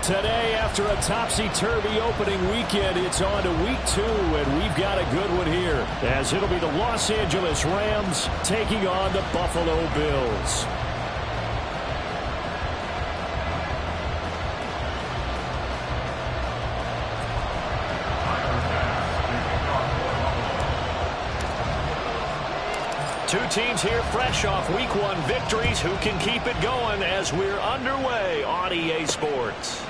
Today, after a topsy-turvy opening weekend, it's on to week 2, and we've got a good one here, as it'll be the Los Angeles Rams taking on the Buffalo Bills. Two teams here fresh off Week 1 victories. Who can keep it going as we're underway on EA Sports?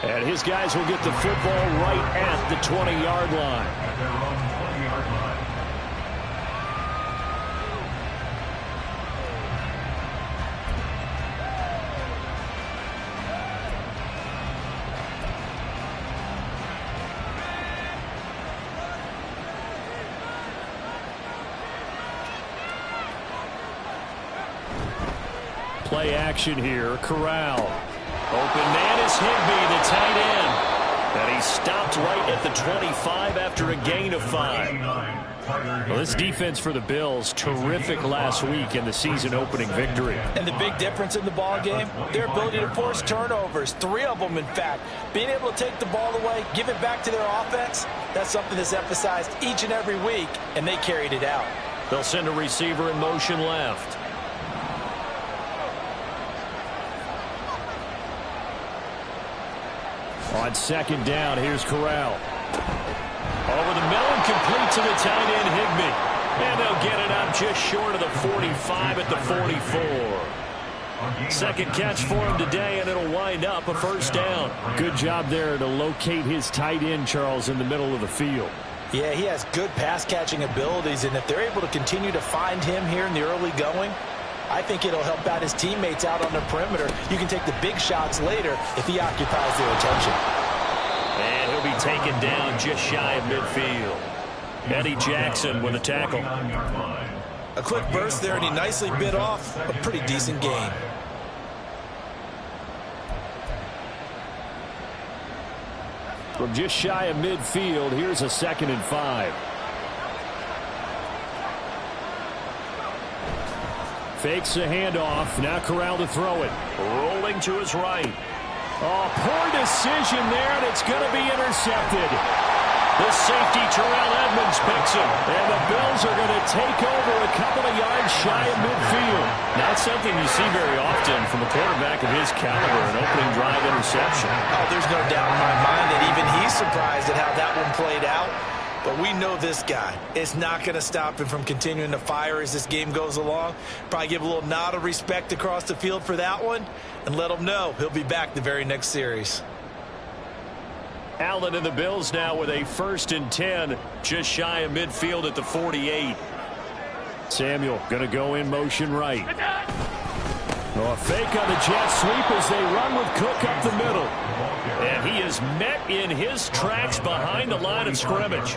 And his guys will get the football right at the 20-yard line. Play action here. Corral. Open man is Higbee, the tight end. And he's stopped right at the 25 after a gain of 5. Well, this defense for the Bills, terrific last week in the season-opening victory. And the big difference in the ball game, their ability to force turnovers, 3 of them, in fact. Being able to take the ball away, give it back to their offense, that's something that's emphasized each and every week, and they carried it out. They'll send a receiver in motion left. On second down, here's Corral. Over the middle and complete to the tight end, Higbee. And they'll get it up just short of the 45 at the 44. Second catch for him today, and it'll wind up a first down. Good job there to locate his tight end, Charles, in the middle of the field. Yeah, he has good pass-catching abilities, and if they're able to continue to find him here in the early going, I think it'll help out his teammates out on the perimeter. You can take the big shots later if he occupies their attention. And he'll be taken down just shy of midfield. Eddie Jackson with a tackle. A quick burst there, and he nicely bit off a pretty decent gain. From just shy of midfield, here's a 2nd and 5. Fakes the handoff. Now Corral to throw it. Rolling to his right. Oh, poor decision there, and it's going to be intercepted. The safety, Terrell Edmonds, picks him. And the Bills are going to take over a couple of yards shy of midfield. Not something you see very often from a quarterback of his caliber, an opening drive interception. Oh, there's no doubt in my mind that even he's surprised at how that one played out. But we know this guy. It's not going to stop him from continuing to fire as this game goes along. Probably give a little nod of respect across the field for that one and let him know he'll be back the very next series. Allen and the Bills now with a 1st and 10, just shy of midfield at the 48. Samuel going to go in motion right. Oh, a fake on the jet sweep as they run with Cook up the middle. And he is met in his tracks behind the line of scrimmage.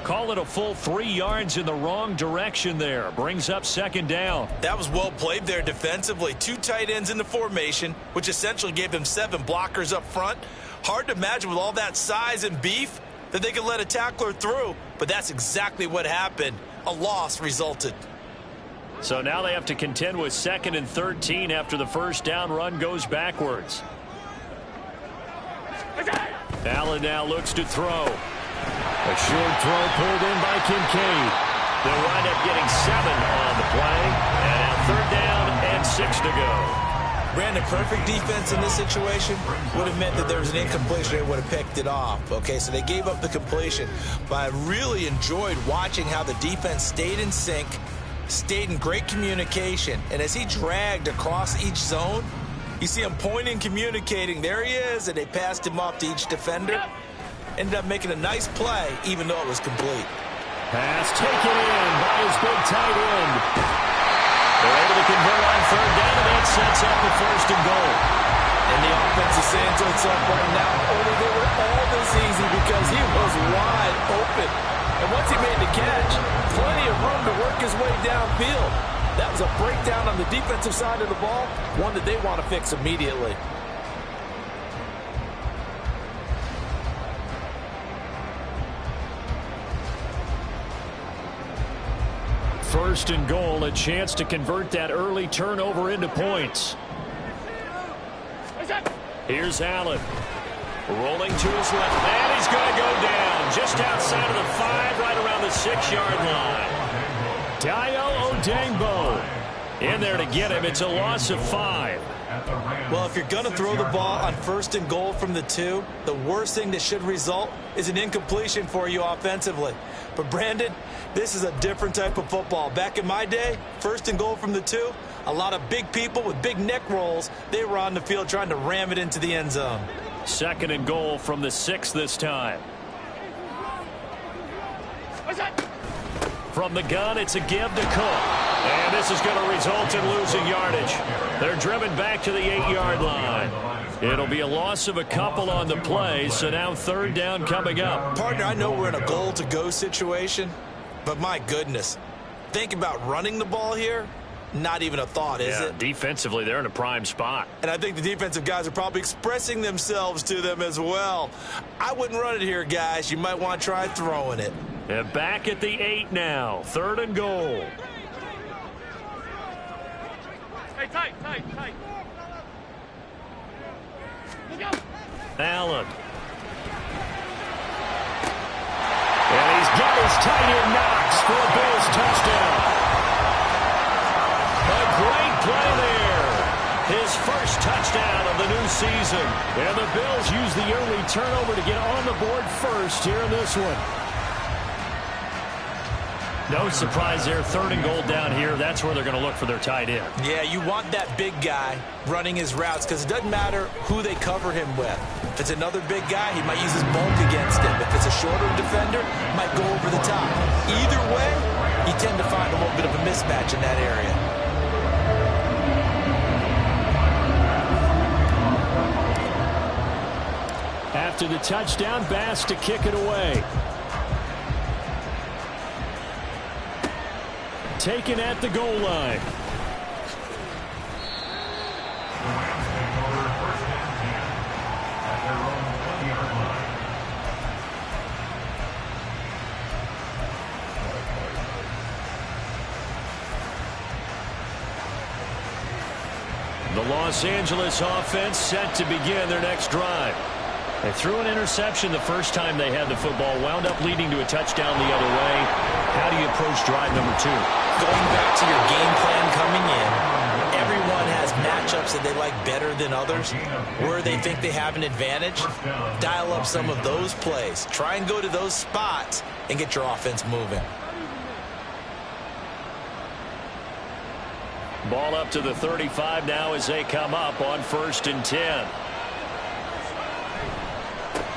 Call it a full 3 yards in the wrong direction there. Brings up 2nd down. That was well played there defensively. 2 tight ends in the formation, which essentially gave them 7 blockers up front. Hard to imagine with all that size and beef that they could let a tackler through, but that's exactly what happened. A loss resulted. So now they have to contend with 2nd and 13 after the first down run goes backwards. Allen now looks to throw. A short throw pulled in by Kincaid. They'll wind up getting 7 on the play. And now 3rd down and 6 to go. Brandon, perfect defense in this situation would have meant that there was an incompletion. They would have picked it off. Okay, so they gave up the completion. But I really enjoyed watching how the defense stayed in sync, stayed in great communication. And as he dragged across each zone, you see him pointing, communicating. There he is, and they passed him off to each defender. Ended up making a nice play, even though it was complete. Pass taken in by his big tight end. They're able to convert on 3rd down, and that sets up the 1st and goal. And the offense is saying to itself right now, only they were all this easy because he was wide open. And once he made the catch, plenty of room to work his way downfield. That was a breakdown on the defensive side of the ball, one that they want to fix immediately. First and goal, a chance to convert that early turnover into points. Here's Allen. Rolling to his left. And he's going to go down just outside of the 5, right around the 6-yard line. Dayo Odeyingbo in there to get him. It's a loss of 5. Well, if you're going to throw the ball on 1st and goal from the 2, the worst thing that should result is an incompletion for you offensively. But, Brandon, this is a different type of football. Back in my day, 1st and goal from the 2, a lot of big people with big neck rolls, they were on the field trying to ram it into the end zone. 2nd and goal from the 6 this time. From the gun, it's a give to Cook. And this is going to result in losing yardage. They're driven back to the 8-yard line. It'll be a loss of a couple on the play, so now 3rd down coming up. Partner, I know we're in a goal-to-go situation, but my goodness, think about running the ball here. Not even a thought, is it? Defensively, they're in a prime spot. And I think the defensive guys are probably expressing themselves to them as well. I wouldn't run it here, guys. You might want to try throwing it. And back at the 8 now. 3rd and goal. Hey, tight. Allen. And he's got his tight end Knox for a Bills touchdown. A great play there. His first touchdown of the new season. And the Bills use the early turnover to get on the board first here in this one. No surprise there. 3rd and goal down here. That's where they're going to look for their tight end. Yeah, you want that big guy running his routes because it doesn't matter who they cover him with. If it's another big guy, he might use his bulk against him. If it's a shorter defender, he might go over the top. Either way, you tend to find a little bit of a mismatch in that area. After the touchdown, Bass to kick it away. Taken at the goal line. The Los Angeles offense set to begin their next drive. They threw an interception the first time they had the football, wound up leading to a touchdown the other way. How do you approach drive number 2? Going back to your game plan coming in, everyone has matchups that they like better than others, where they think they have an advantage. Dial up some of those plays. Try and go to those spots and get your offense moving. Ball up to the 35 now as they come up on 1st and 10.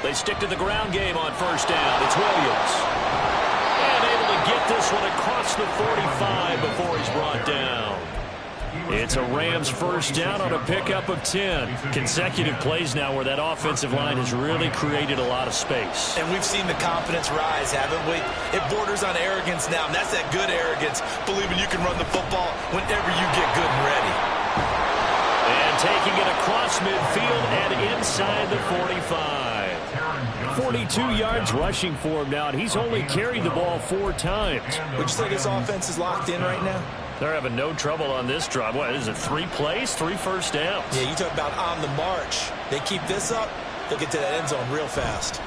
They stick to the ground game on 1st down. It's Williams. And able to get this one across the 45 before he's brought down. It's a Rams 1st down on a pickup of 10. Consecutive plays now where that offensive line has really created a lot of space. And we've seen the confidence rise, haven't we? It borders on arrogance now, and that's that good arrogance, believing you can run the football whenever you get good and ready. And taking it across midfield and inside the 45. 42 yards rushing for him now, and he's only carried the ball 4 times. Would you say this offense is locked in right now? They're having no trouble on this drive. What is it, 3 plays, 3 first downs? Yeah, you talk about on the march. They keep this up, they'll get to that end zone real fast.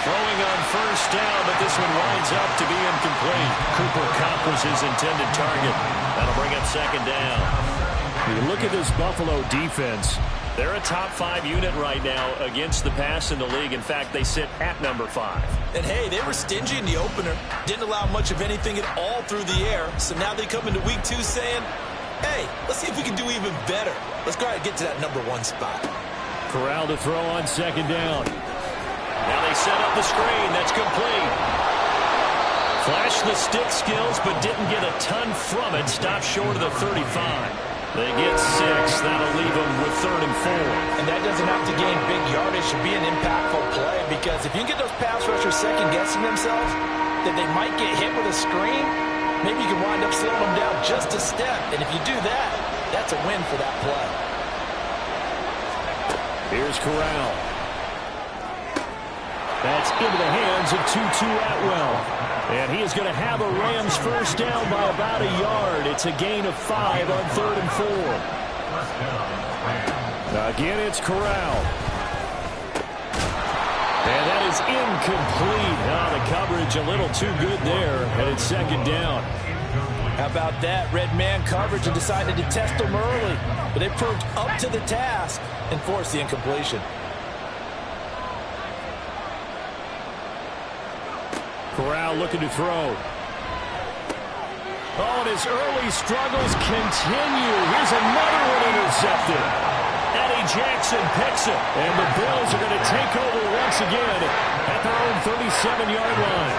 Throwing on 1st down, but this one winds up to be incomplete. Cooper Kupp was his intended target. That'll bring up 2nd down. You look at this Buffalo defense. They're a top 5 unit right now against the pass in the league. In fact, they sit at number 5. And hey, they were stingy in the opener. Didn't allow much of anything at all through the air. So now they come into week 2 saying, hey, let's see if we can do even better. Let's go ahead and get to that number 1 spot. Corral to throw on 2nd down. Now they set up the screen. That's complete. Flashed the stick skills, but didn't get a ton from it. Stopped short of the 35. They get 6. That'll leave them with 3rd and 4. And that doesn't have to gain big yardage to be an impactful play, because if you can get those pass rushers second-guessing themselves, that they might get hit with a screen, maybe you can wind up slowing them down just a step. And if you do that, that's a win for that play. Here's Corral. That's into the hands of Tutu Atwell. And he is going to have a Rams first down by about a yard. It's a gain of 5 on 3rd and 4. Again, it's Corral. And that is incomplete. The coverage a little too good there, and it's 2nd down. How about that? Red man coverage and decided to test them early. But they proved up to the task and forced the incompletion. Corral looking to throw. Oh, and his early struggles continue. Here's another one intercepted. Eddie Jackson picks it. And the Bills are going to take over once again at their own 37-yard line.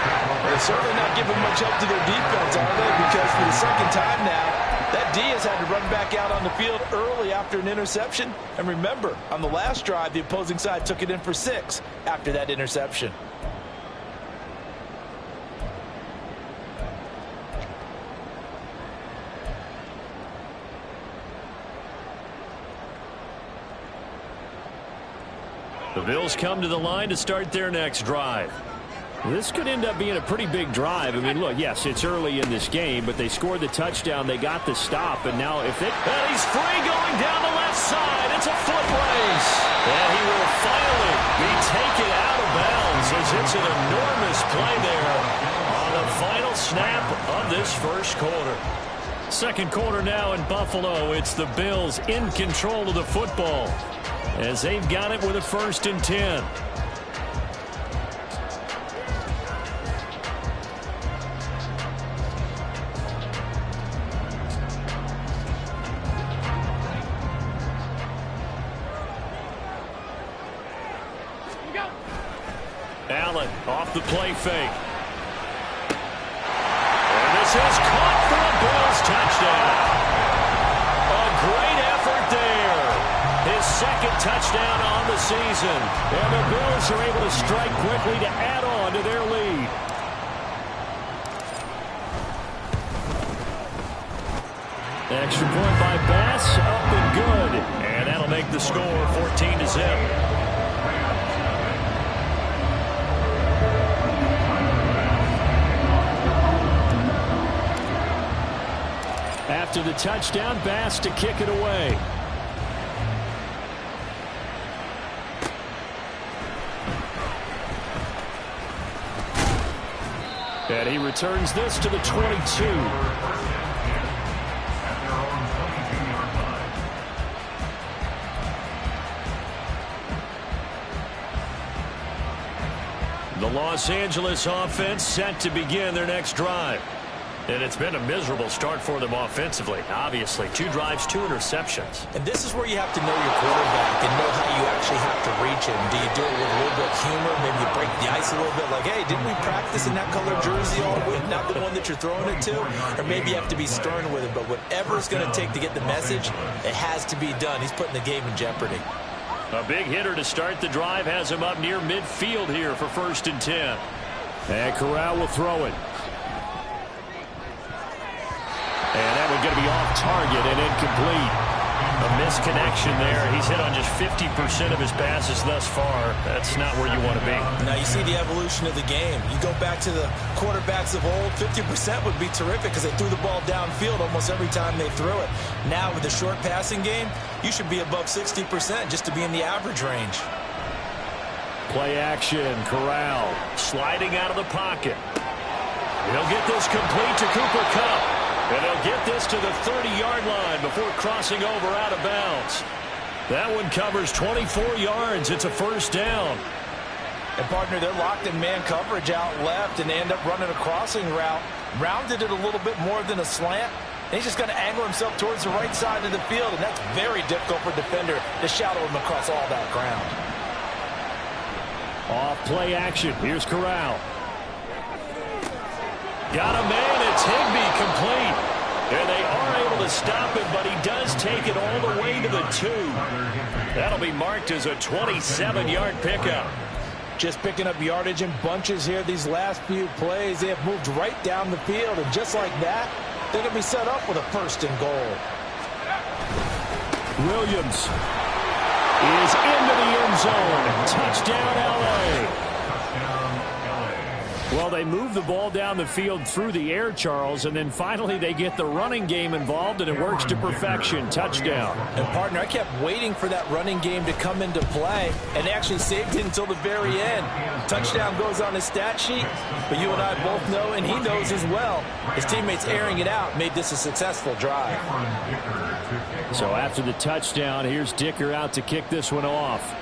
They're certainly not giving much up to their defense, are they? Because for the 2nd time now, that D has had to run back out on the field early after an interception. And remember, on the last drive, the opposing side took it in for 6 after that interception. The Bills come to the line to start their next drive. This could end up being a pretty big drive. I mean, look, yes, it's early in this game, but they scored the touchdown. They got the stop, and now if it... And he's free going down the left side. It's a foot race. And he will finally be taken out of bounds as it's an enormous play there on the final snap of this first quarter. 2nd quarter now in Buffalo. It's the Bills in control of the football as they've got it with a 1st and 10. Allen off the play fake. And this is caught for a Bills touchdown. A great effort there. His 2nd touchdown on the season. And the Bills are able to strike quickly to add on to their lead. Extra point by Bass, up and good. And that'll make the score 14-0. After the touchdown, Bass to kick it away. And he returns this to the 22. The Los Angeles offense set to begin their next drive. And it's been a miserable start for them offensively. Obviously, 2 drives, 2 interceptions. And this is where you have to know your quarterback and know how you actually have to reach him. Do you do it with a little bit of humor? Maybe you break the ice a little bit like, hey, didn't we practice in that color jersey all week? Not the one that you're throwing it to? Or maybe you have to be stern with it. But whatever it's going to take to get the message, it has to be done. He's putting the game in jeopardy. A big hitter to start the drive has him up near midfield here for 1st and 10. And Corral will throw it. And that one's going to be off target and incomplete. A misconnection there. He's hit on just 50% of his passes thus far. That's not where you want to be. Now you see the evolution of the game. You go back to the quarterbacks of old, 50% would be terrific because they threw the ball downfield almost every time they threw it. Now with the short passing game, you should be above 60% just to be in the average range. Play action. Corral sliding out of the pocket. He'll get this complete to Cooper Kupp. And they'll get this to the 30-yard line before crossing over out of bounds. That one covers 24 yards. It's a 1st down. And, partner, they're locked in man coverage out left, and they end up running a crossing route. Rounded it a little bit more than a slant. And he's just going to angle himself towards the right side of the field, and that's very difficult for a defender to shadow him across all that ground. Off play action. Here's Corral. Got a man. It's Higbee complete. And they are able to stop him, but he does take it all the way to the 2. That'll be marked as a 27-yard pickup. Just picking up yardage in bunches here these last few plays. They have moved right down the field, and just like that, they're going to be set up with a 1st and goal. Williams is into the end zone. Touchdown, L.A. Well, they move the ball down the field through the air, Charles, and then finally they get the running game involved, and it works to perfection. Touchdown. And, partner, I kept waiting for that running game to come into play, and they actually saved it until the very end. Touchdown goes on his stat sheet, but you and I both know, and he knows as well, his teammates airing it out made this a successful drive. So after the touchdown, here's Dicker out to kick this one off.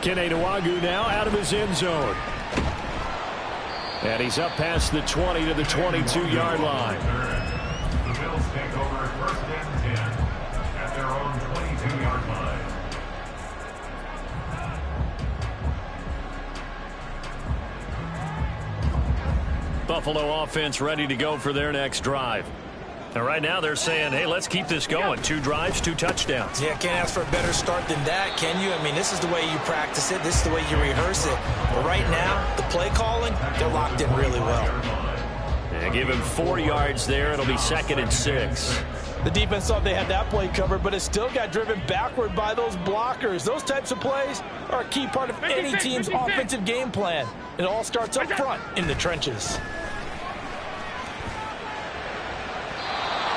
Kene Nwagu now out of his end zone. And he's up past the 20 to the 22-yard line. The Bills take over first and 10 at their own 22-yard line. Buffalo offense ready to go for their next drive. And right now they're saying, hey, let's keep this going. 2 drives, 2 touchdowns. Yeah, can't ask for a better start than that, can you? I mean, this is the way you practice it. This is the way you rehearse it. But right now, the play calling, they're locked in really well. And give him 4 yards there. It'll be 2nd and 6. The defense thought they had that play covered, but it still got driven backward by those blockers. Those types of plays are a key part of any team's offensive game plan. It all starts up front in the trenches.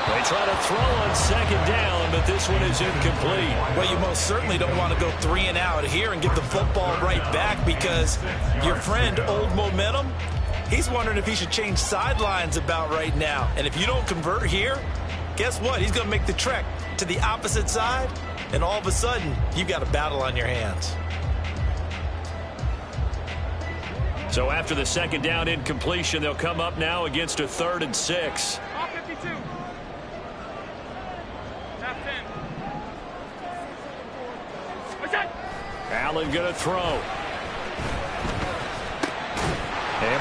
They try to throw on 2nd down, but this one is incomplete. Well, you most certainly don't want to go 3 and out here and get the football right back, because your friend, Old Momentum, he's wondering if he should change sidelines about right now. And if you don't convert here, guess what? He's going to make the trek to the opposite side, and all of a sudden, you've got a battle on your hands. So after the 2nd down incompletion, they'll come up now against a 3rd and 6. All 52. Allen going to throw. Able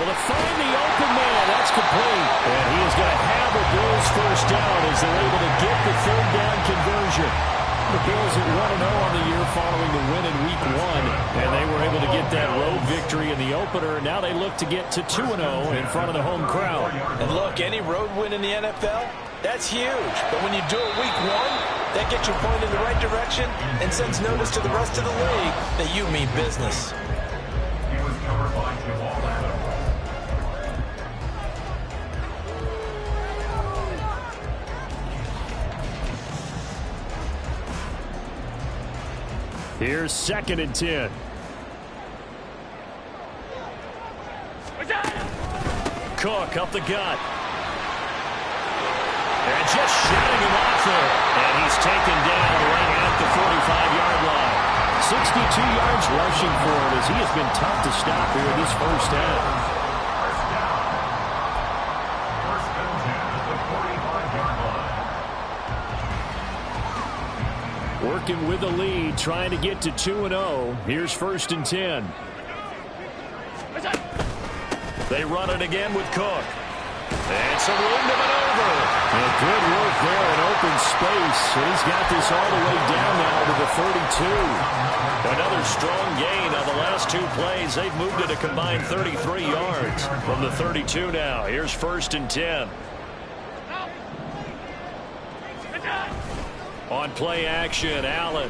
to find the open man. That's complete. And he is going to have the Bills first down as they're able to get the 3rd down conversion. The Bills at 1-0 on the year following the win in Week 1. And they were able to get that road victory in the opener. Now they look to get to 2-0 in front of the home crowd. And look, any road win in the NFL, that's huge. But when you do it Week 1, that gets you pointed in the right direction and sends notice to the rest of the league that you mean business. He was covered by Jamal Adams. Here's 2nd and 10. Cook up the gut. And just shutting him off there. And he's taken down right at the 45-yard line. 62 yards rushing for him as he has been tough to stop here in this first half. First and 10 at the 45-yard line. Working with the lead, trying to get to 2-0. Here's 1st and 10. They run it again with Cook. And some room to maneuver. And good work there in open space. And he's got this all the way down now to the 32. Another strong gain on the last 2 plays. They've moved it a combined 33 yards from the 32 now. Here's 1st and 10. On play action, Allen.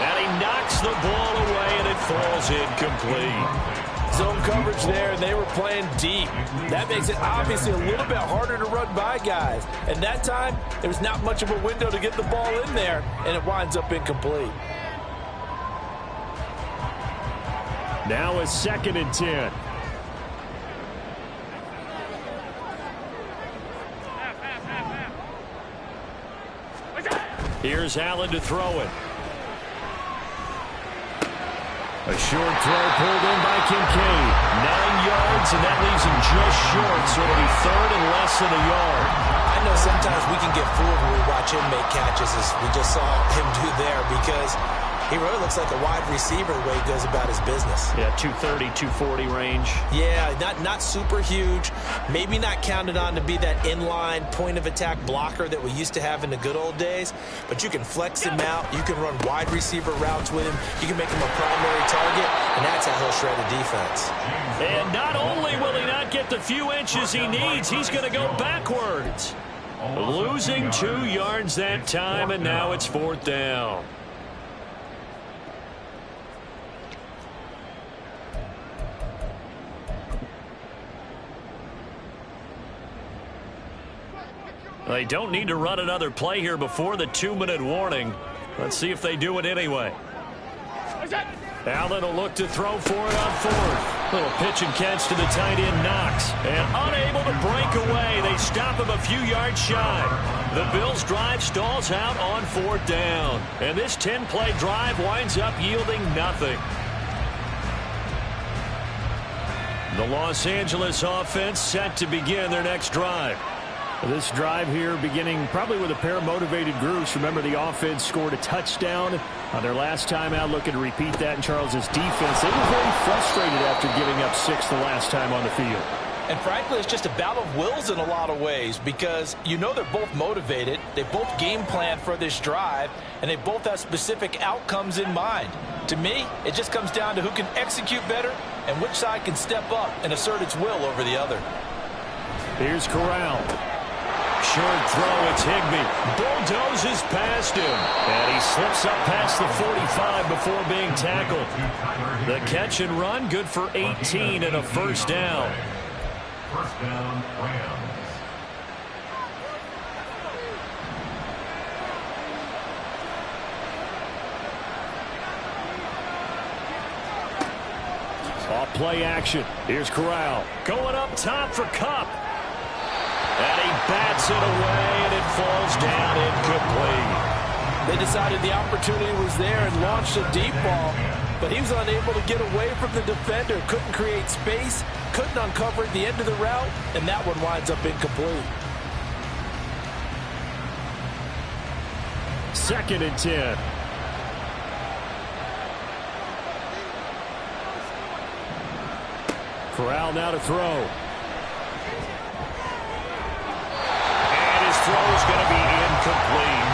And he knocks the ball away, and it falls incomplete. Zone coverage there, and they were playing deep. That makes it obviously a little bit harder to run by guys. And that time, there's not much of a window to get the ball in there, and it winds up incomplete. Now it's 2nd and 10. Here's Allen to throw it. A short throw pulled in by Kincaid. 9 yards, and that leaves him just short, so it'll be 3rd and less than a yard. I know sometimes we can get fooled when we watch him make catches, as we just saw him do there, because he really looks like a wide receiver the way he goes about his business. Yeah, 230, 240 range. Yeah, not super huge. Maybe not counted on to be that inline point-of-attack blocker that we used to have in the good old days. But you can flex him out. You can run wide receiver routes with him. You can make him a primary target, and that's how he'll shred a defense. And not only will he not get the few inches he needs, he's going to go backwards. Losing 2 yards that time, and now it's 4th down. They don't need to run another play here before the 2-minute warning. Let's see if they do it anyway. Allen will look to throw for it on 4th. Little pitch and catch to the tight end, Knox. And unable to break away. They stop him a few yards shy. The Bills' drive stalls out on 4th down. And this 10-play drive winds up yielding nothing. The Los Angeles offense set to begin their next drive. This drive here beginning probably with a pair of motivated groups. Remember, the offense scored a touchdown on their last time out. Looking to repeat that in Charles's defense. They were very frustrated after giving up 6 the last time on the field. And frankly, it's just a battle of wills in a lot of ways because you know they're both motivated. They both game plan for this drive, and they both have specific outcomes in mind. To me, it just comes down to who can execute better and which side can step up and assert its will over the other. Here's Corral. Short throw, it's Higbee. Bulldozes past him. And he slips up past the 45 before being tackled. The catch and run, good for 18 and a first down. First down, Rams. Off play action. Here's Corral. Going up top for Kupp. And he bats it away, and it falls down incomplete. They decided the opportunity was there and launched a deep ball, but he was unable to get away from the defender. Couldn't create space, couldn't uncover at the end of the route, and that one winds up incomplete. 2nd and 10. Corral now to throw. Throw is going to be incomplete.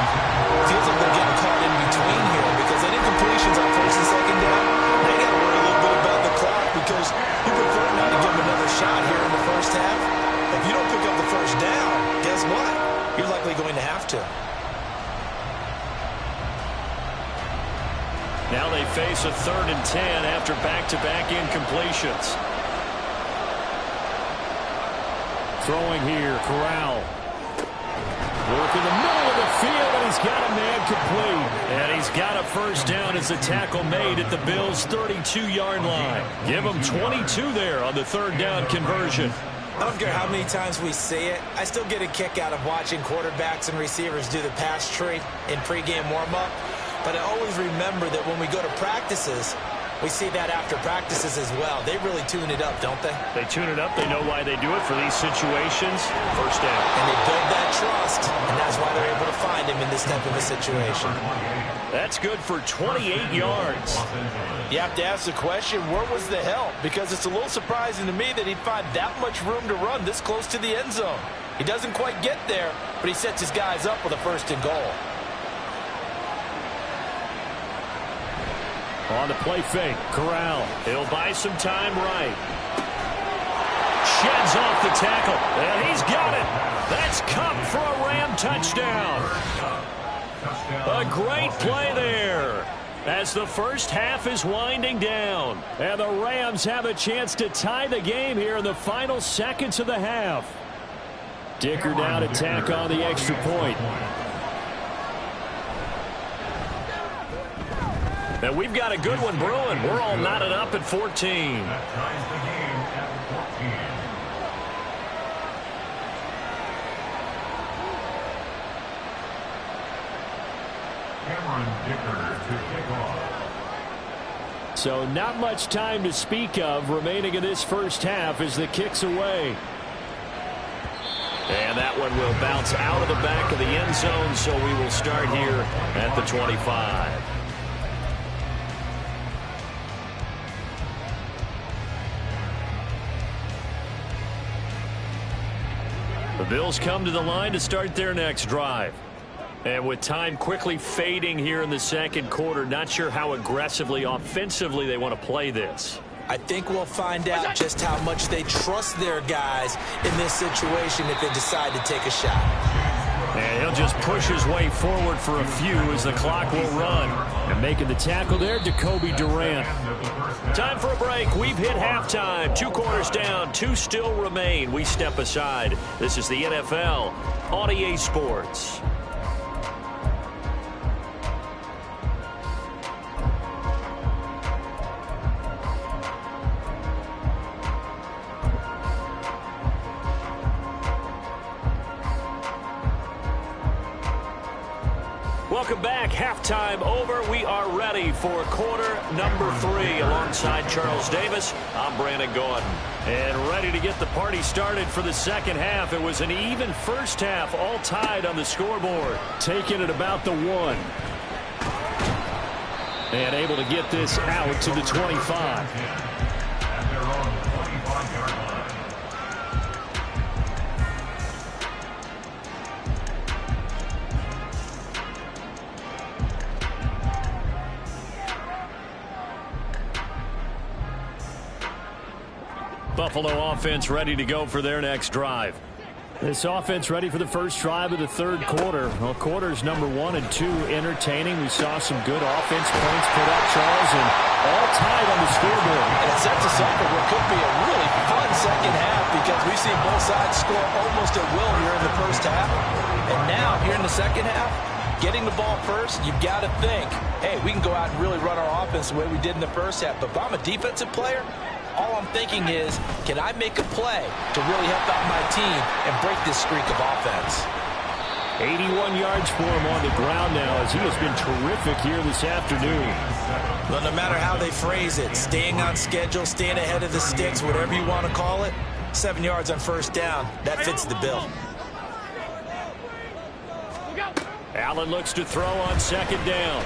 Feels like they're getting caught in between here because any incompletions on 1st and 2nd down, they got to worry a little bit about the clock because you prefer not to give them another shot here in the first half. If you don't pick up the first down, guess what? You're likely going to have to. Now they face a 3rd and 10 after back-to-back incompletions. Throwing here, Corral. Work in the middle of the field, and he's got a man complete. And he's got a first down as the tackle made at the Bills' 32-yard line. Give him 22 there on the 3rd down conversion. I don't care how many times we see it. I still get a kick out of watching quarterbacks and receivers do the pass tree in pregame warm-up. But I always remember that when we go to practices, we see that after practices as well. They really tune it up, don't they? They tune it up. They know why they do it for these situations. First down. And they build that trust, and that's why they're able to find him in this type of a situation. That's good for 28 yards. You have to ask the question, where was the help? Because it's a little surprising to me that he'd find that much room to run this close to the end zone. He doesn't quite get there, but he sets his guys up with a 1st and goal. On the play fake, Corral. He'll buy some time right. Sheds off the tackle, and he's got it. That's Kupp for a Ram touchdown. A great play there as the first half is winding down. And the Rams have a chance to tie the game here in the final seconds of the half. Dicker down to tack on the extra point. And we've got a good one brewing. We're all knotted up at 14. That ties the game at 14. Cameron Dicker to kick off. So not much time to speak of remaining in this first half as the kick's away. And that one will bounce out of the back of the end zone, so we will start here at the 25. The Bills come to the line to start their next drive. And with time quickly fading here in the 2nd quarter, not sure how aggressively, offensively they want to play this. I think we'll find out just how much they trust their guys in this situation if they decide to take a shot. And he'll just push his way forward for a few as the clock will run. And making the tackle there, Jacoby Durant. Time for a break. We've hit halftime. 2 quarters down, 2 still remain. We step aside. This is the NFL on EA Sports. Welcome back. Halftime over. We are ready for quarter number 3. Alongside Charles Davis, I'm Brandon Gordon. And ready to get the party started for the second half. It was an even first half, all tied on the scoreboard. Taking it about the 1. And able to get this out to the 25. At their own 25-yard line. Buffalo offense ready to go for their next drive. This offense ready for the first drive of the third quarter. Well, quarters number 1 and 2 entertaining. We saw some good offense points put up, Charles, and all tied on the scoreboard. And it sets us up for what could be a really fun second half because we've seen both sides score almost at will here in the first half. And now, here in the second half, getting the ball first, you've got to think, hey, we can go out and really run our offense the way we did in the first half. But if I'm a defensive player, all I'm thinking is, can I make a play to really help out my team and break this streak of offense? 81 yards for him on the ground now as he has been terrific here this afternoon. Well, no matter how they phrase it, staying on schedule, staying ahead of the sticks, whatever you want to call it, 7 yards on first down, that fits the bill. Allen looks to throw on second down.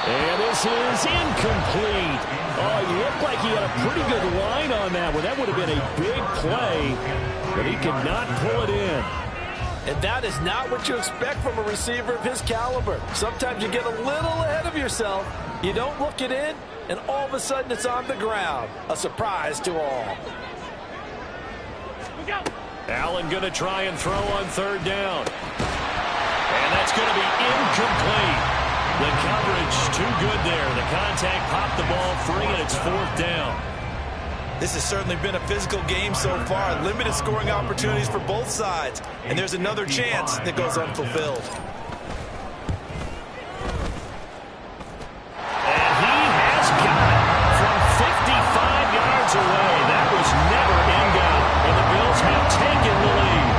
And this is incomplete. Oh, he looked like he had a pretty good line on that one. That would have been a big play, but he could not pull it in. And that is not what you expect from a receiver of his caliber. Sometimes you get a little ahead of yourself. You don't look it in, and all of a sudden it's on the ground. A surprise to all. Allen going to try and throw on third down. And that's going to be incomplete. The coverage too good there. The contact popped the ball free, and it's fourth down. This has certainly been a physical game so far. Limited scoring opportunities for both sides. And there's another chance that goes unfulfilled. And he has got it from 55 yards away. That was never in doubt. And the Bills have taken the lead.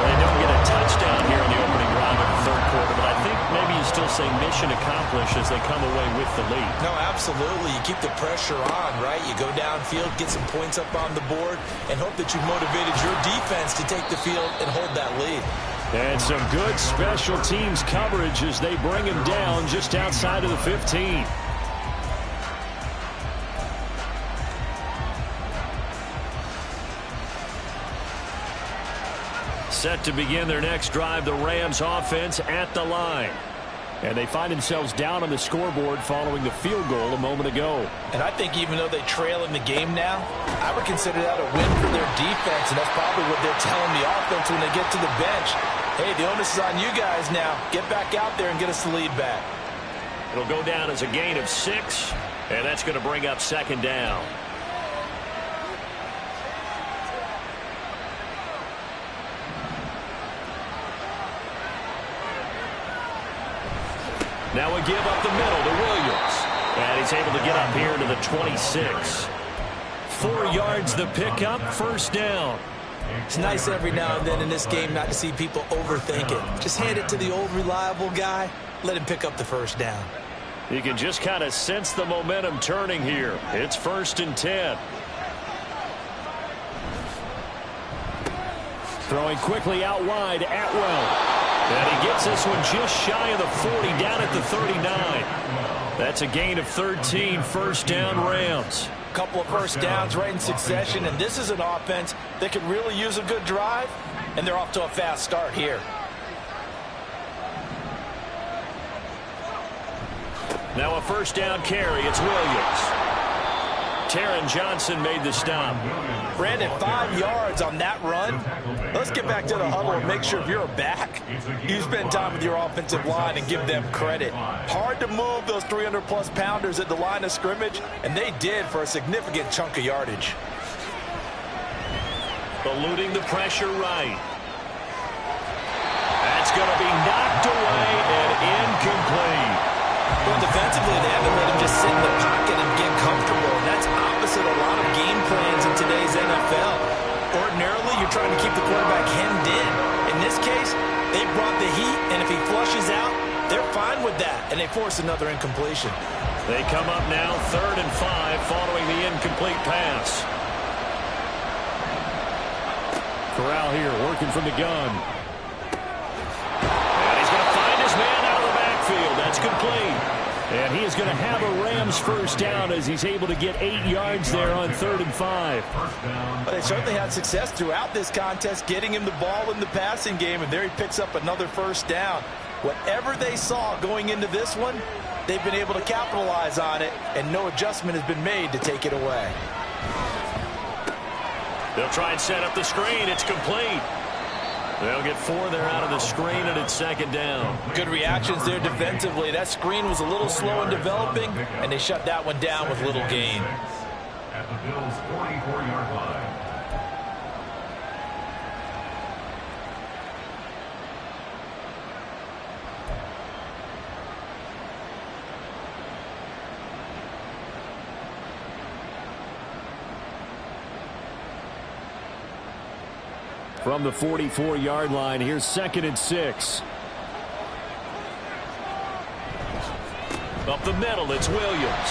Well, they don't get a touchdown here in the opening drive of the third quarter, but I think maybe you still say mission accomplished as they come away with the lead. No, absolutely. You keep the pressure on, right? You go downfield, get some points up on the board, and hope that you've motivated your defense to take the field and hold that lead. And some good special teams coverage as they bring him down just outside of the 15. Set to begin their next drive, the Rams offense at the line. And they find themselves down on the scoreboard following the field goal a moment ago. And I think even though they trail in the game now, I would consider that a win for their defense, and that's probably what they're telling the offense when they get to the bench. Hey, the onus is on you guys now. Get back out there and get us the lead back. It'll go down as a gain of 6, and that's going to bring up second down. Now a give up the middle to Williams. And he's able to get up here to the 26. 4 yards the pickup, first down. It's nice every now and then in this game not to see people overthink it. Just hand it to the old reliable guy. Let him pick up the first down. You can just kind of sense the momentum turning here. It's 1st and 10. Throwing quickly out wide, Atwell. And he gets this one just shy of the 40, down at the 39. That's a gain of 13, first down Rams. Couple of first downs right in succession, and this is an offense that could really use a good drive, and they're off to a fast start here. Now a first down carry, it's Williams. Taron Johnson made the stop. Brandon, 5 yards on that run. Let's get back to the huddle and make sure if you're a back, you spend time with your offensive line and give them credit. Hard to move those 300-plus pounders at the line of scrimmage, and they did for a significant chunk of yardage. Eluding the pressure right. That's going to be knocked away and incomplete. Well, defensively, they haven't let him just sit in the pocket and get comfortable. And that's opposite a lot of game plans in today's NFL. Ordinarily, you're trying to keep the quarterback hemmed in. In this case, they brought the heat, and if he flushes out, they're fine with that, and they force another incompletion. They come up now 3rd and 5 following the incomplete pass. Corral here working from the gun. And he's going to find his man out of the backfield. That's complete. And he is going to have a Rams first down as he's able to get 8 yards there on 3rd and 5. But they certainly had success throughout this contest, getting him the ball in the passing game, and there he picks up another first down. Whatever they saw going into this one, they've been able to capitalize on it, and no adjustment has been made to take it away. They'll try and set up the screen. It's complete. They'll get 4 there out of the screen, and it's 2nd down. Good reactions there defensively. That screen was a little slow in developing, and they shut that one down with little gain. At the Bills' 44-yard line. From the 44-yard line, here's 2nd and 6. Up the middle, it's Williams.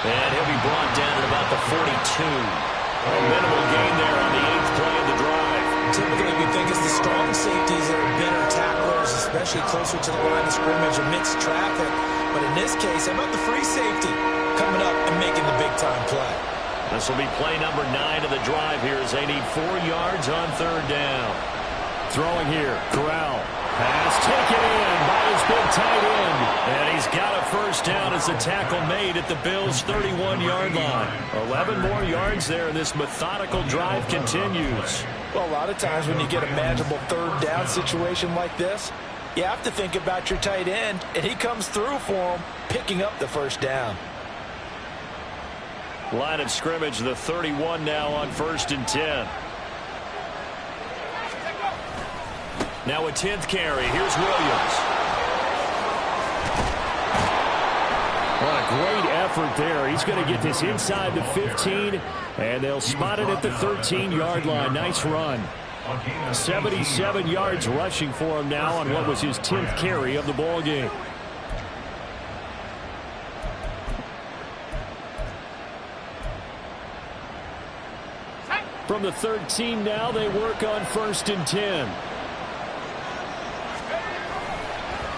And he'll be brought down at about the 42. A minimal gain there on the 8th play of the drive. Typically, we think it's the strong safeties that are better tacklers, especially closer to the line of scrimmage amidst traffic. But in this case, how about the free safety coming up and making the big-time play? This will be play number 9 of the drive here as they need 4 yards on 3rd down. Throwing here, Corral. Pass taken in by his big tight end. And he's got a first down as the tackle made at the Bills' 31-yard line. 11 more yards there, and this methodical drive continues. Well, a lot of times when you get a manageable 3rd down situation like this, you have to think about your tight end, and he comes through for him, picking up the first down. Line of scrimmage, the 31 now on 1st and 10. Now a 10th carry. Here's Williams. What a great effort there. He's going to get this inside the 15, and they'll spot it at the 13-yard line. Nice run. 77 yards rushing for him now on what was his 10th carry of the ball game. From the 13 now, they work on 1st and 10.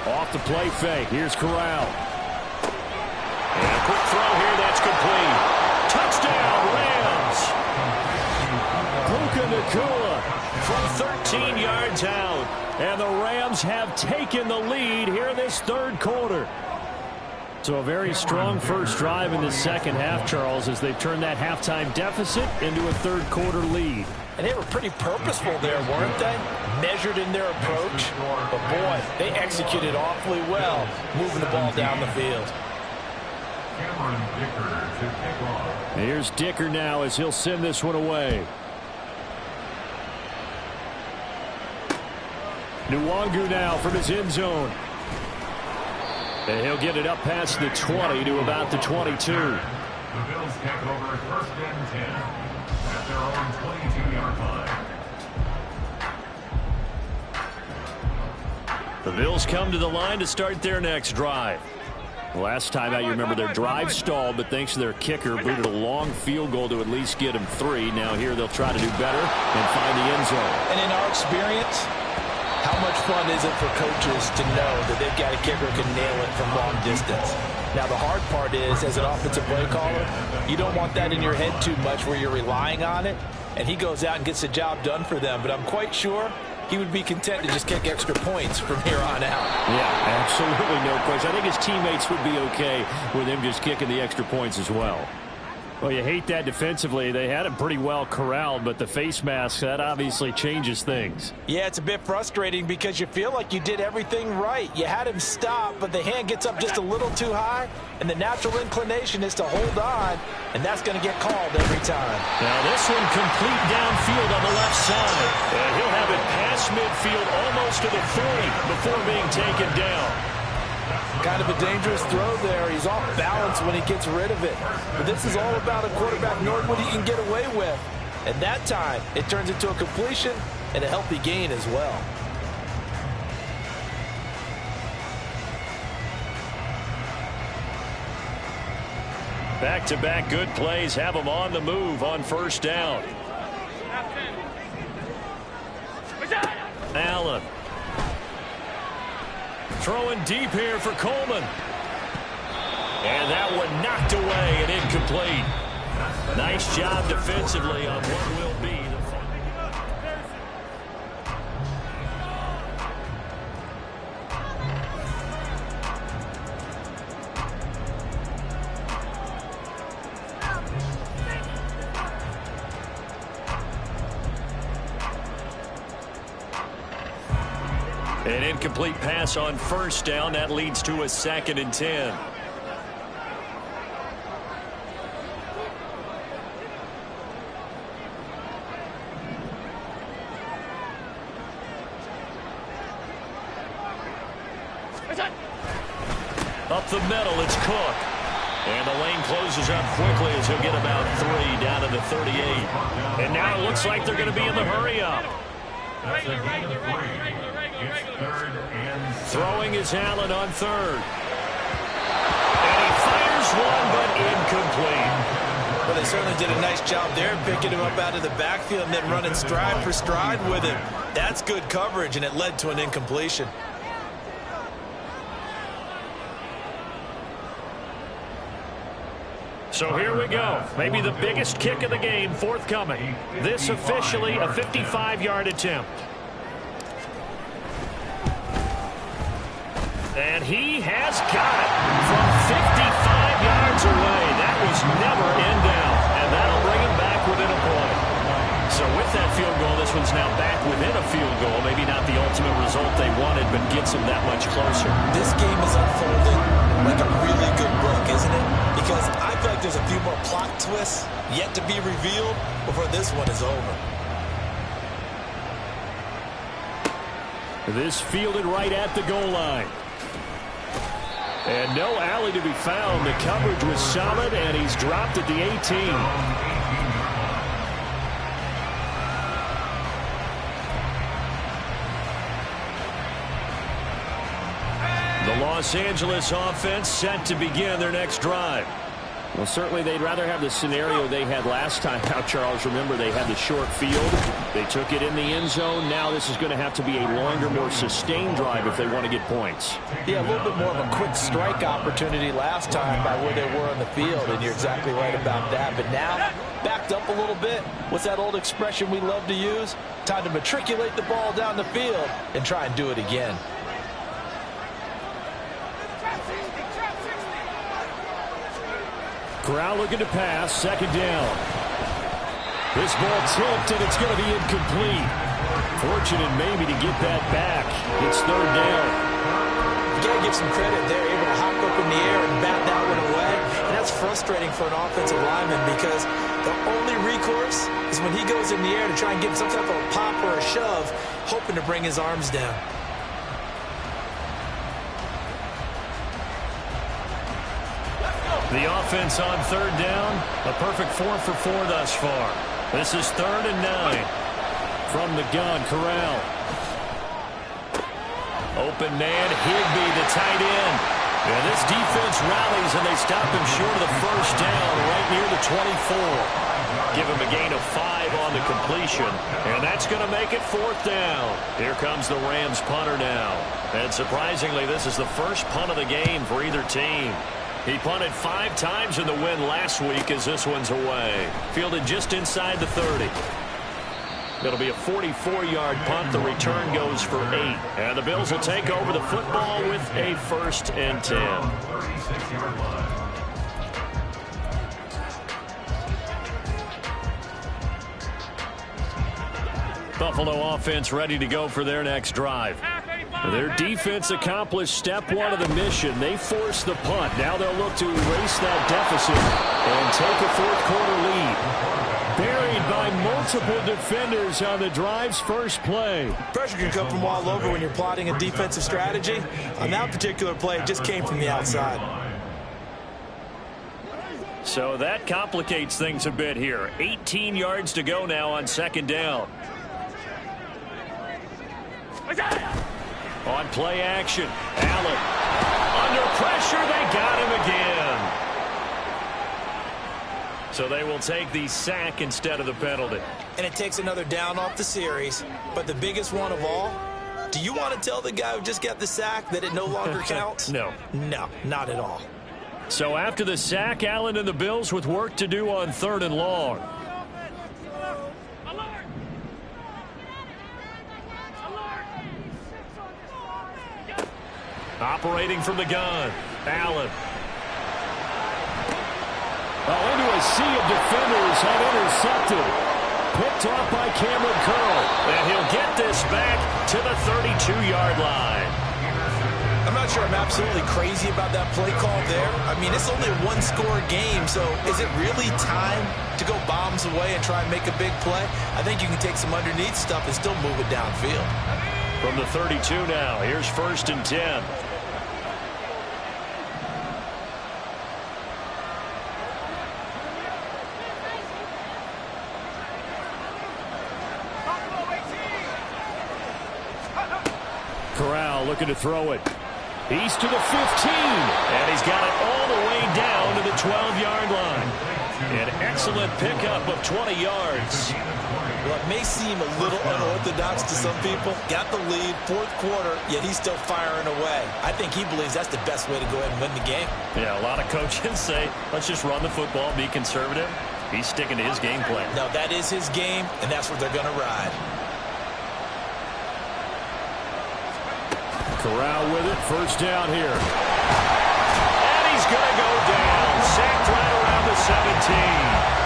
Off the play fake. Here's Corral. And a quick throw here. That's complete. Touchdown, Rams. Puka Nacua from 13 yards out. And the Rams have taken the lead here in this 3rd quarter. So a very strong first drive in the second half, Charles, as they've turned that halftime deficit into a 3rd quarter lead. And they were pretty purposeful there, weren't they? Measured in their approach. But, boy, they executed awfully well, moving the ball down the field. Here's Dicker now as he'll send this one away. Nwangu now from his end zone. And he'll get it up past the 20 to about the 22. The Bills take over 1st and 10 at their own 22-yard line. The Bills come to the line to start their next drive. Last time out, you remember their drive stalled, but thanks to their kicker, booted a long field goal to at least get them 3. Now here they'll try to do better and find the end zone. And in our experience, how much fun is it for coaches to know that they've got a kicker who can nail it from long distance? Now, the hard part is, as an offensive play caller, you don't want that in your head too much where you're relying on it, and he goes out and gets the job done for them. But I'm quite sure he would be content to just kick extra points from here on out. Yeah, absolutely no question. I think his teammates would be okay with him just kicking the extra points as well. Well, you hate that defensively. They had him pretty well corralled, but the face mask, that obviously changes things. Yeah, it's a bit frustrating because you feel like you did everything right. You had him stop, but the hand gets up just a little too high, and the natural inclination is to hold on, and that's going to get called every time. Now this one complete downfield on the left side. And he'll have it past midfield almost to the 40 before being taken down. Kind of a dangerous throw there. He's off balance when he gets rid of it. But this is all about a quarterback knowing what he can get away with. And that time, it turns into a completion and a healthy gain as well. Back-to-back good plays have him on the move on first down. Allen. Throwing deep here for Coleman. And that one knocked away and incomplete. Nice job defensively on what will be the An incomplete pass on first down. That leads to a 2nd and 10. Up the middle, it's Cook. And the lane closes up quickly as he'll get about 3 down to the 38. And now it looks like they're going to be in the hurry-up. Throwing is Allen on 3rd. And he fires one, but incomplete. Well, they certainly did a nice job there, picking him up out of the backfield and then running stride for stride with him. That's good coverage, and it led to an incompletion. So here we go. Maybe the biggest kick of the game forthcoming. This officially a 55-yard attempt. And he has got it from 55 yards away. That was never in doubt. And that'll bring him back within a point. So with that field goal, this one's now back within a field goal. Maybe not the ultimate result they wanted, but gets them that much closer. This game is unfolding like a really good book, isn't it? Because I feel like there's a few more plot twists yet to be revealed before this one is over. This fielded right at the goal line. And no alley to be found. The coverage was solid, and he's dropped at the 18. The Los Angeles offense set to begin their next drive. Well, certainly they'd rather have the scenario they had last time out, Charles. Remember, they had the short field. They took it in the end zone. Now this is going to have to be a longer, more sustained drive if they want to get points. Yeah, a little bit more of a quick strike opportunity last time by where they were on the field, and you're exactly right about that. But now, backed up a little bit. What's that old expression we love to use? Time to matriculate the ball down the field and try and do it again. Corral looking to pass, 2nd down. This ball tipped, and it's going to be incomplete. Fortunate maybe to get that back. It's 3rd down. You got to give some credit. They're able to hop up in the air and bat that one away. And that's frustrating for an offensive lineman because the only recourse is when he goes in the air to try and get some type of a pop or a shove, hoping to bring his arms down. The offense on 3rd down, a perfect 4 for 4 thus far. This is 3rd and 9. From the gun, Corral. Open man, Higbee, the tight end. And this defense rallies, and they stop him short of the 1st down, right near the 24. Give him a gain of 5 on the completion, and that's going to make it 4th down. Here comes the Rams punter now. And surprisingly, this is the first punt of the game for either team. He punted 5 times in the win last week as this one's away. Fielded just inside the 30. It'll be a 44-yard punt. The return goes for 8. And the Bills will take over the football with a 1st and 10. Buffalo offense ready to go for their next drive. Their defense accomplished step one of the mission. They forced the punt. Now they'll look to erase that deficit and take a fourth-quarter lead. Buried by multiple defenders on the drive's first play. Pressure can come from all over when you're plotting a defensive strategy. On that particular play, it just came from the outside. So that complicates things a bit here. 18 yards to go now on second down. On play action, Allen. Under pressure, they got him again. So they will take the sack instead of the penalty. And it takes another down off the series. But the biggest one of all, do you want to tell the guy who just got the sack that it no longer counts? No. No, not at all. So after the sack, Allen and the Bills with work to do on 3rd and long. Operating from the gun, Allen. Oh, into a sea of defenders and intercepted. Picked off by Cameron Curl. And he'll get this back to the 32-yard line. I'm not sure I'm absolutely crazy about that play call there. I mean, it's only a one-score game, so is it really time to go bombs away and try and make a big play? I think you can take some underneath stuff and still move it downfield. From the 32 now, here's 1st and 10. Corral looking to throw it. He's to the 15, and he's got it all the way down to the 12-yard line. An excellent pickup of 20 yards. Well, it may seem a little unorthodox to some people. Got the lead, 4th quarter, yet he's still firing away. I think he believes that's the best way to go ahead and win the game. Yeah, a lot of coaches say, let's just run the football, be conservative. He's sticking to his game plan. No, that is his game, and that's what they're going to ride. Corral with it, 1st down here. And he's going to go down. Sacked right around the 17.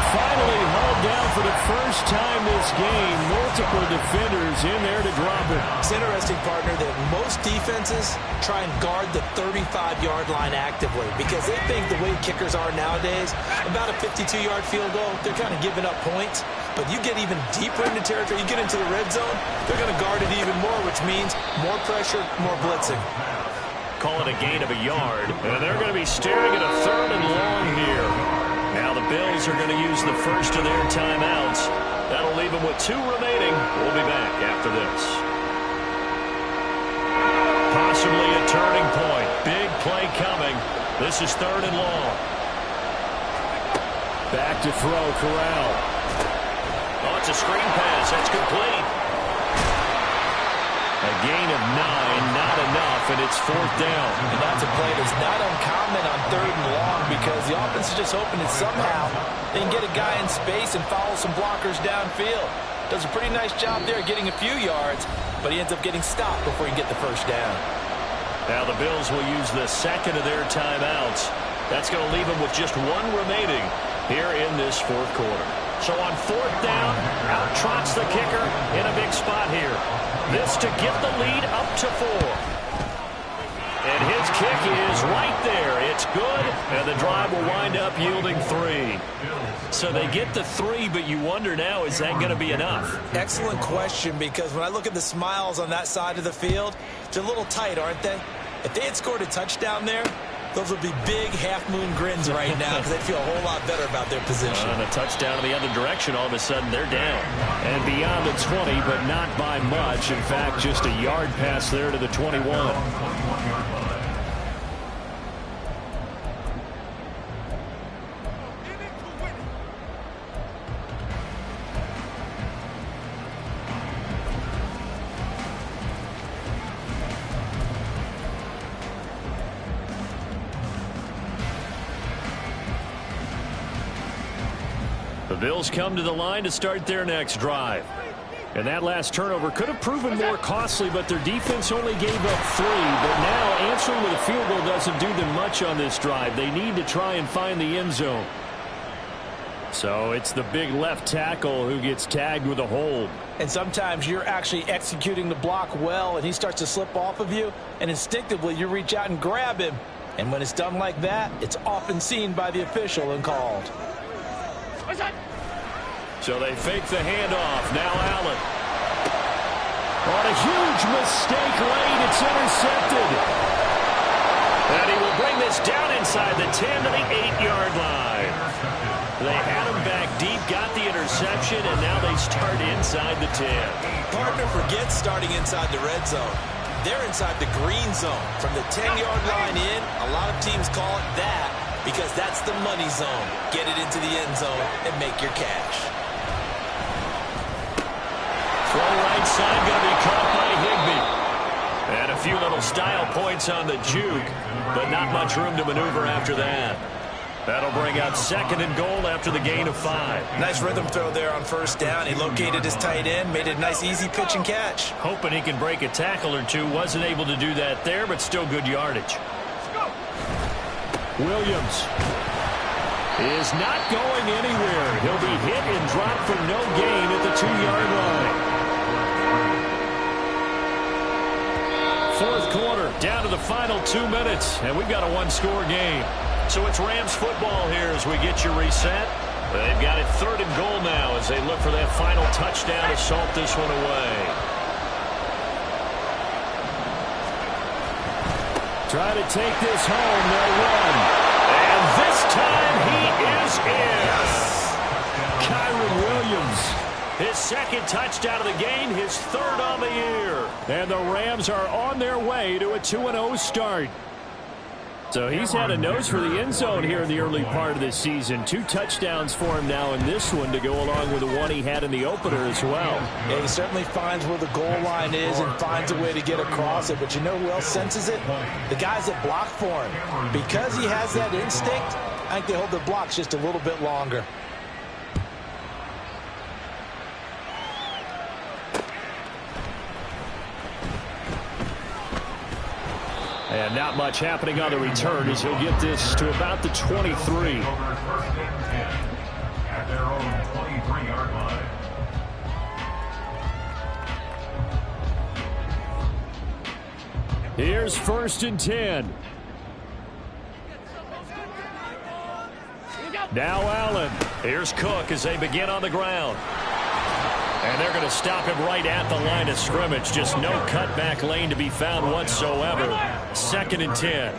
Finally hauled down for the first time this game. Multiple defenders in there to drop it. It's interesting, partner, that most defenses try and guard the 35-yard line actively because they think the way kickers are nowadays, about a 52-yard field goal, they're kind of giving up points. But you get even deeper into territory, you get into the red zone, they're going to guard it even more, which means more pressure, more blitzing. Call it a gain of a yard, and they're going to be staring at a 3rd and long here. Now the Bills are going to use the first of their timeouts. That'll leave them with 2 remaining. We'll be back after this. Possibly a turning point. Big play coming. This is 3rd and long. Back to throw, Corral. Oh, it's a screen pass. That's complete. A gain of 9, not enough, and it's 4th down. And that's a play that's not uncommon on 3rd and long because the offense is just hoping that somehow they can get a guy in space and follow some blockers downfield. Does a pretty nice job there getting a few yards, but he ends up getting stopped before he can get the 1st down. Now the Bills will use the 2nd of their timeouts. That's going to leave them with just 1 remaining here in this 4th quarter. So on 4th down, out trots the kicker in a big spot here. This to get the lead up to 4. And his kick is right there. It's good, and the drive will wind up yielding 3. So they get the 3, but you wonder now, is that going to be enough? Excellent question, because when I look at the smiles on that side of the field, they're a little tight, aren't they? If they had scored a touchdown there, those would be big half-moon grins right now because they feel a whole lot better about their position. And a touchdown in the other direction, all of a sudden they're down. And beyond the 20, but not by much. In fact, just a yard pass there to the 21. The Bills come to the line to start their next drive. And that last turnover could have proven more costly, but their defense only gave up 3. But now answering with a field goal doesn't do them much on this drive. They need to try and find the end zone. So it's the big left tackle who gets tagged with a hold. And sometimes you're actually executing the block well, and he starts to slip off of you, and instinctively you reach out and grab him. And when it's done like that, it's often seen by the official and called. So they fake the handoff. Now Allen. On a huge mistake late, it's intercepted. And he will bring this down inside the 10 to the 8-yard line. They had him back deep, got the interception, and now they start inside the 10. Partner forgets starting inside the red zone. They're inside the green zone. From the 10-yard line in, a lot of teams call it that because that's the money zone. Get it into the end zone and make your cash. Throw right side, going to be caught by Higbee. And a few little style points on the juke, but not much room to maneuver after that. That'll bring out 2nd and goal after the gain of 5. Nice rhythm throw there on first down. He located his tight end, made it a nice easy pitch and catch. Hoping he can break a tackle or two. Wasn't able to do that there, but still good yardage. Williams is not going anywhere. He'll be hit and dropped for no gain at the 2-yard line. 4th quarter, down to the final 2 minutes, and we've got a 1-score game. So it's Rams football here as we get you reset. They've got it 3rd and goal now as they look for that final touchdown to salt this one away. Try to take this home. They'll run. And this time he is in. Kyron Williams. His 2nd touchdown of the game, his 3rd on the year. And the Rams are on their way to a 2-0 start. So he's had a nose for the end zone here in the early part of this season. 2 touchdowns for him now in this one to go along with the one he had in the opener as well. Yeah, he certainly finds where the goal line is and finds a way to get across it. But you know who else senses it? The guys that block for him. Because he has that instinct, I think they hold their blocks just a little bit longer. And not much happening on the return as he'll get this to about the 23. At their own 23-yard line. Here's 1st and 10. Now Allen. Here's Cook as they begin on the ground. And they're going to stop him right at the line of scrimmage. Just no cutback lane to be found whatsoever. 2nd and 10.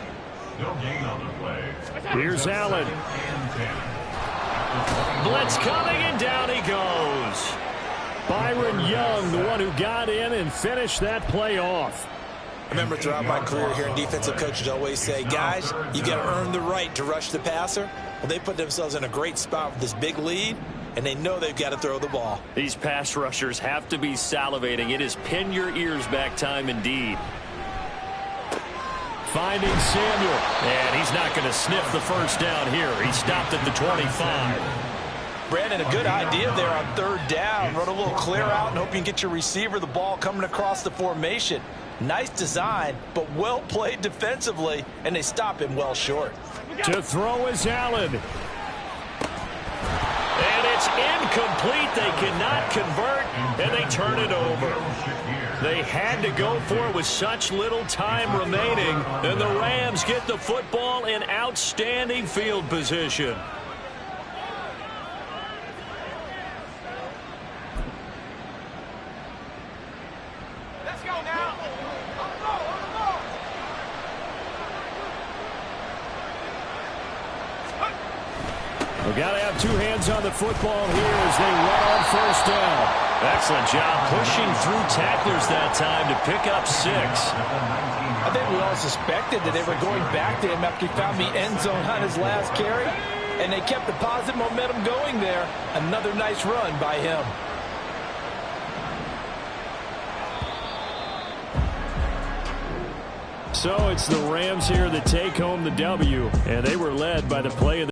No gain on the play. Here's Allen. Blitz coming, and down he goes. Byron Young, the one who got in and finished that play off. I remember throughout my career hearing defensive coaches always say, guys, you got to earn the right to rush the passer. Well, they put themselves in a great spot with this big lead, and they know they've got to throw the ball. These pass rushers have to be salivating. It is pin your ears back time indeed. Finding Samuel, and he's not going to sniff the first down here. He stopped at the 25. Brandon, a good idea there on 3rd down. Run a little clear out and hope you can get your receiver the ball coming across the formation. Nice design, but well played defensively, and they stop him well short. To throw is Allen. And it's incomplete. They cannot convert, and they turn it over. They had to go for it with such little time remaining, and the Rams get the football in outstanding field position. Let's go now. We've got to have 2 hands on the football here as they run on 1st down. Excellent job pushing through tacklers that time to pick up 6. I think we all suspected that they were going back to him after he found the end zone on his last carry, and they kept the positive momentum going there. Another nice run by him. So it's the Rams here that take home the W, and they were led by the play of the